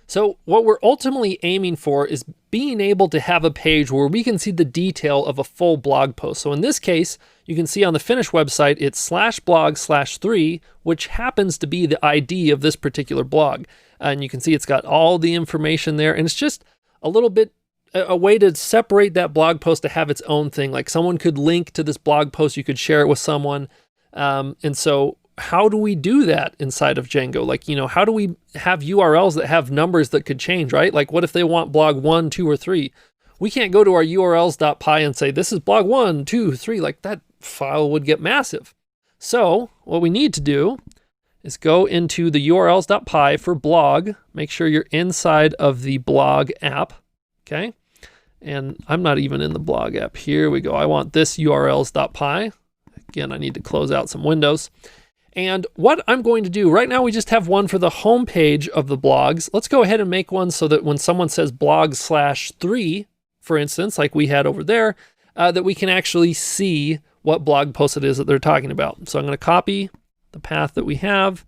So what we're ultimately aiming for is being able to have a page where we can see the detail of a full blog post. So in this case, you can see on the finished website, it's /blog/3, which happens to be the ID of this particular blog. And you can see it's got all the information there. And it's just a little bit a way to separate that blog post to have its own thing. Like someone could link to this blog post, you could share it with someone. And so how do we do that inside of Django? Like, how do we have URLs that have numbers that could change, right? Like what if they want blog 1, 2, or 3? We can't go to our urls.py and say, this is blog 1, 2, 3. Like that file would get massive. So what we need to do is go into the urls.py for blog. Make sure you're inside of the blog app, okay? And I'm not even in the blog app. Here we go. I want this urls.py. Again, I need to close out some windows. And what I'm going to do, right now we just have one for the home page of the blogs. Let's go ahead and make one so that when someone says blog/3, for instance, like we had over there, that we can actually see what blog post it is that they're talking about. So I'm going to copy the path that we have,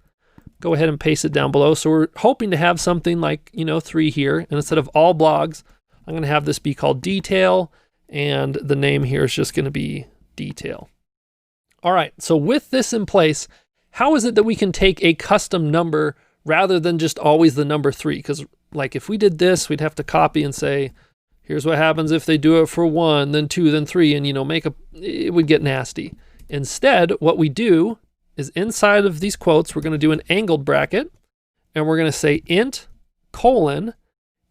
go ahead and paste it down below. So we're hoping to have something like, 3 here. And instead of all blogs, I'm going to have this be called detail. And the name here is just going to be detail. All right, so with this in place, how is it that we can take a custom number rather than just always the number 3? Because like if we did this, we'd have to copy and say, here's what happens if they do it for 1, then 2, then 3, and it would get nasty. Instead, what we do is inside of these quotes, we're going to do an angled bracket, and we're going to say int : and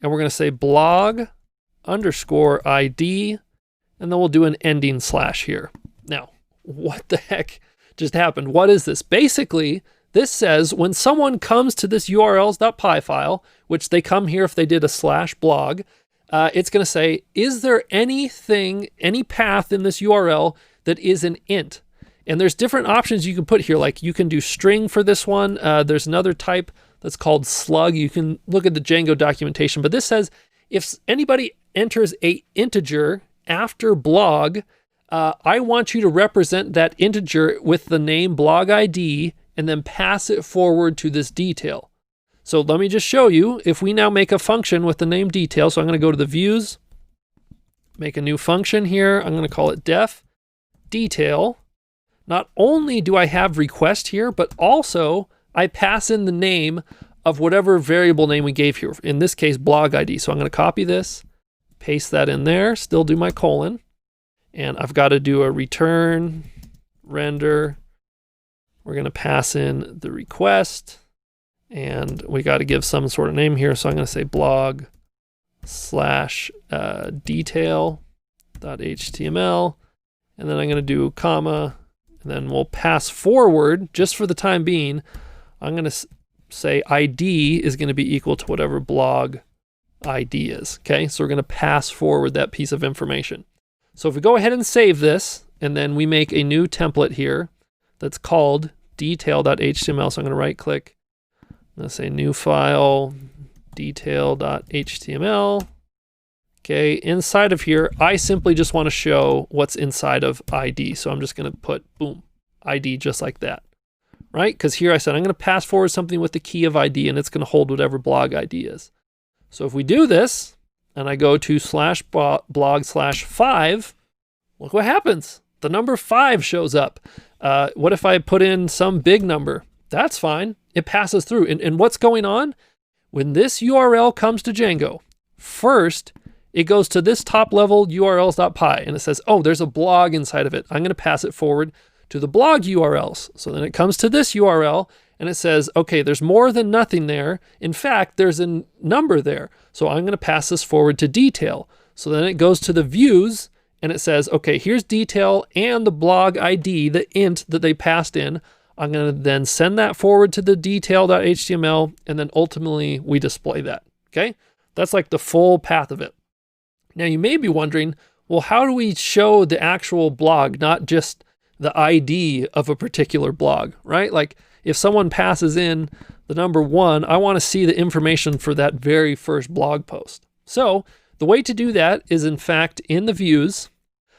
we're going to say blog_ID, and then we'll do an ending slash here. Now, what the heck just happened? What is this? Basically, this says when someone comes to this urls.py file, which they come here if they did a /blog, it's going to say, is there any path in this URL that is an int? And there's different options you can put here. Like you can do string for this one. There's another type that's called slug. You can look at the Django documentation, but this says if anybody enters a integer after blog, I want you to represent that integer with the name blog ID and then pass it forward to this detail. So let me just show you. If we now make a function with the name detail, so I'm going to go to the views, make a new function here. I'm going to call it def detail. Not only do I have request here, but also I pass in the name of whatever variable name we gave here. In this case, blog ID. So I'm going to copy this, paste that in there, still do my colon. And I've got to do a return, render. We're going to pass in the request. And we got to give some sort of name here. So I'm going to say blog/detail.html. And then I'm going to do comma. And then we'll pass forward, just for the time being, I'm going to say ID is going to be equal to whatever blog ID is. Okay, so we're going to pass forward that piece of information. So if we go ahead and save this, and then we make a new template here that's called detail.html. So I'm going to right click. I'm going to say new file, detail.html. Okay, inside of here, I simply just want to show what's inside of ID. So I'm just going to put, boom, ID just like that, right? Because here I said I'm going to pass forward something with the key of ID, and it's going to hold whatever blog ID is. So if we do this, and I go to /blog/5, look what happens. The number 5 shows up. What if I put in some big number? That's fine. It passes through. And what's going on? When this URL comes to Django, first, it goes to this top level urls.py and it says, oh, there's a blog inside of it. I'm going to pass it forward to the blog URLs. So then it comes to this URL and it says, okay, there's more than nothing there. In fact, there's a number there. So I'm going to pass this forward to detail. So then it goes to the views and it says, okay, here's detail and the blog ID, the int that they passed in. I'm going to then send that forward to the detail.html and then ultimately we display that. Okay, that's like the full path of it. Now you may be wondering, well, how do we show the actual blog, not just the ID of a particular blog, right? Like if someone passes in the number 1, I want to see the information for that very first blog post. So the way to do that is in fact in the views.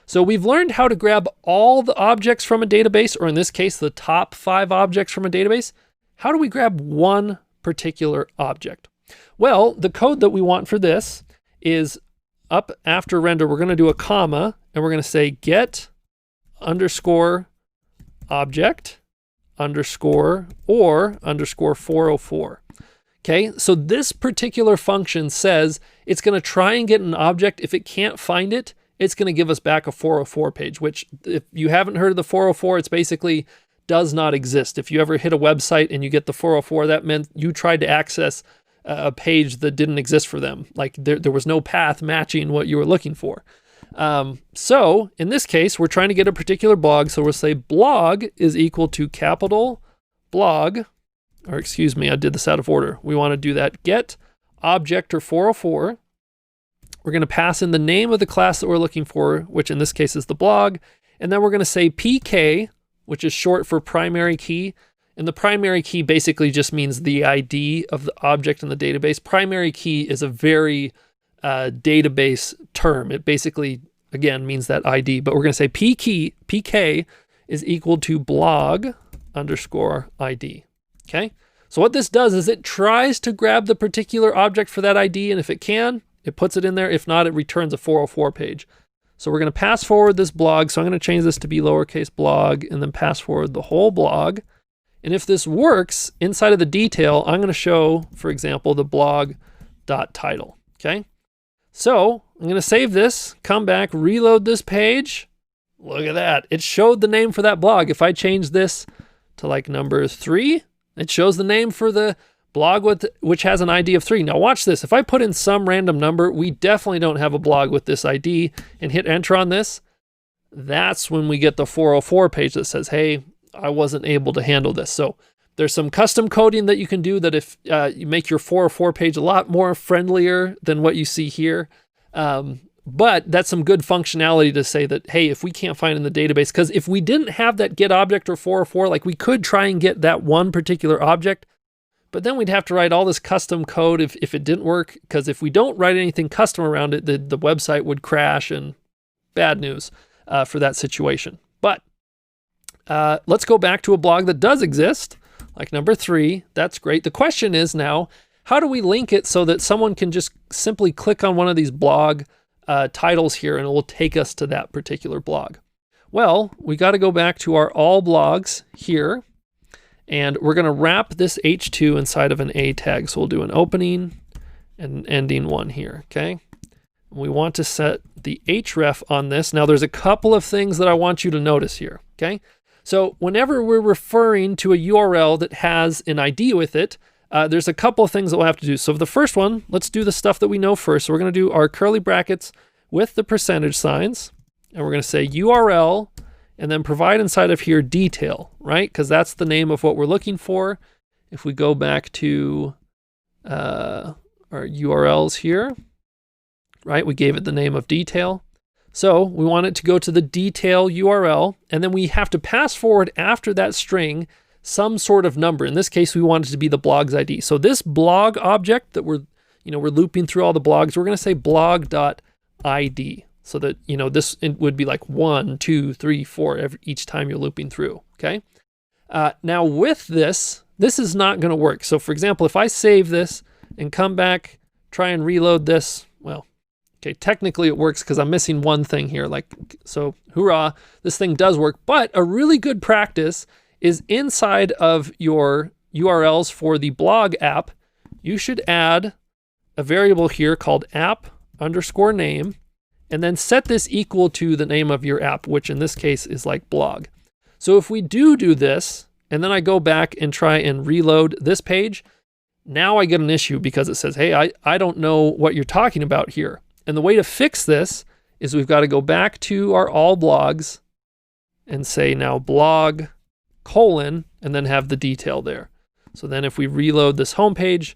So we've learned how to grab all the objects from a database, or in this case, the top 5 objects from a database. How do we grab one particular object? Well, the code that we want for this is up after render, we're going to do a comma, and we're going to say get underscore object underscore or underscore 404. Okay, so this particular function says it's going to try and get an object. If it can't find it, it's going to give us back a 404 page, which if you haven't heard of the 404, it's basically does not exist. If you ever hit a website and you get the 404, that meant you tried to access a page that didn't exist for them. Like there was no path matching what you were looking for. So in this case, we're trying to get a particular blog. So we'll say blog is equal to capital blog, or excuse me, I did this out of order. We want to do that. Get object or 404. We're going to pass in the name of the class that we're looking for, which in this case is the blog. And then we're going to say PK, which is short for primary key. And the primary key basically just means the ID of the object in the database. Primary key is a very database term. It basically, again, means that ID. But we're going to say PK is equal to blog underscore ID. Okay? So what this does is it tries to grab the particular object for that ID, and if it can, it puts it in there. If not, it returns a 404 page. So we're going to pass forward this blog. So I'm going to change this to be lowercase blog and then pass forward the whole blog. And if this works, inside of the detail, I'm going to show, for example, the blog.title. Okay? So I'm going to save this, come back, reload this page. Look at that. It showed the name for that blog. If I change this to like number 3, it shows the name for the blog which has an ID of 3. Now watch this. If I put in some random number, we definitely don't have a blog with this ID, and hit enter on this, that's when we get the 404 page that says, hey, I wasn't able to handle this. So there's some custom coding that you can do that if you make your 404 page a lot more friendlier than what you see here. But that's some good functionality to say that, hey, if we can't find in the database, because if we didn't have that get object or 404, like we could try and get that one particular object, but then we'd have to write all this custom code if it didn't work, because if we don't write anything custom around it, the website would crash, and bad news for that situation. But let's go back to a blog that does exist, like number 3. That's great. The question is now, how do we link it so that someone can just simply click on one of these blog titles here and it will take us to that particular blog? Well, we got to go back to our all blogs here, and we're going to wrap this H2 inside of an A tag. So we'll do an opening and ending one here, okay? We want to set the href on this. Now there's a couple of things that I want you to notice here, okay? So whenever we're referring to a URL that has an ID with it, there's a couple of things that we'll have to do. So the first one, let's do the stuff that we know first. So we're going to do our curly brackets with the percentage signs, and we're going to say URL, and then provide inside of here detail, right? Because that's the name of what we're looking for. If we go back to our URLs here, right? We gave it the name of detail. So we want it to go to the detail URL, and then we have to pass forward after that string some sort of number. In this case, we want it to be the blog's ID. So this blog object that we're looping through all the blogs, we're going to say blog.id. So that, this would be like 1, 2, 3, 4 each time you're looping through, okay? Now with this is not going to work. So for example, if I save this and come back, try and reload this, well, okay, technically it works because I'm missing one thing here. So hoorah, this thing does work. But a really good practice is inside of your URLs for the blog app, you should add a variable here called app_name, and then set this equal to the name of your app, which in this case is like blog. So if we do this, and then I go back and try and reload this page, now I get an issue because it says, hey, I don't know what you're talking about here. And the way to fix this is we've got to go back to our all blogs and say now blog : and then have the detail there. So then if we reload this homepage,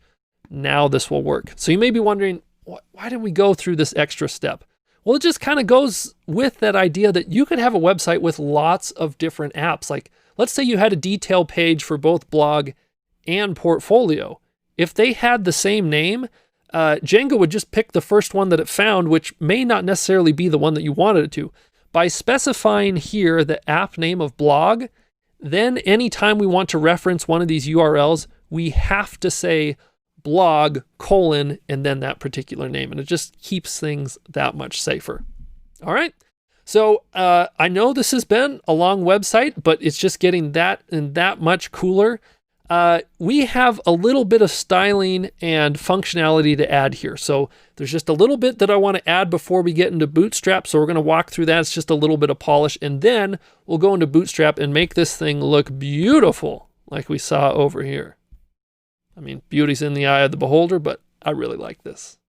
now this will work. So you may be wondering, why did we go through this extra step? Well, it just kind of goes with that idea that you could have a website with lots of different apps. Like, let's say you had a detail page for both blog and portfolio. If they had the same name, Django would just pick the first one that it found, which may not necessarily be the one that you wanted it to. By specifying here the app name of blog, then anytime we want to reference one of these URLs, we have to say blog, colon, and then that particular name. And it just keeps things that much safer. All right. So I know this has been a long website, but it's just getting that and that much cooler. We have a little bit of styling and functionality to add here. So there's just a little bit that I want to add before we get into Bootstrap. So we're going to walk through that. It's just a little bit of polish, and then we'll go into Bootstrap and make this thing look beautiful like we saw over here. I mean, beauty's in the eye of the beholder, but I really like this.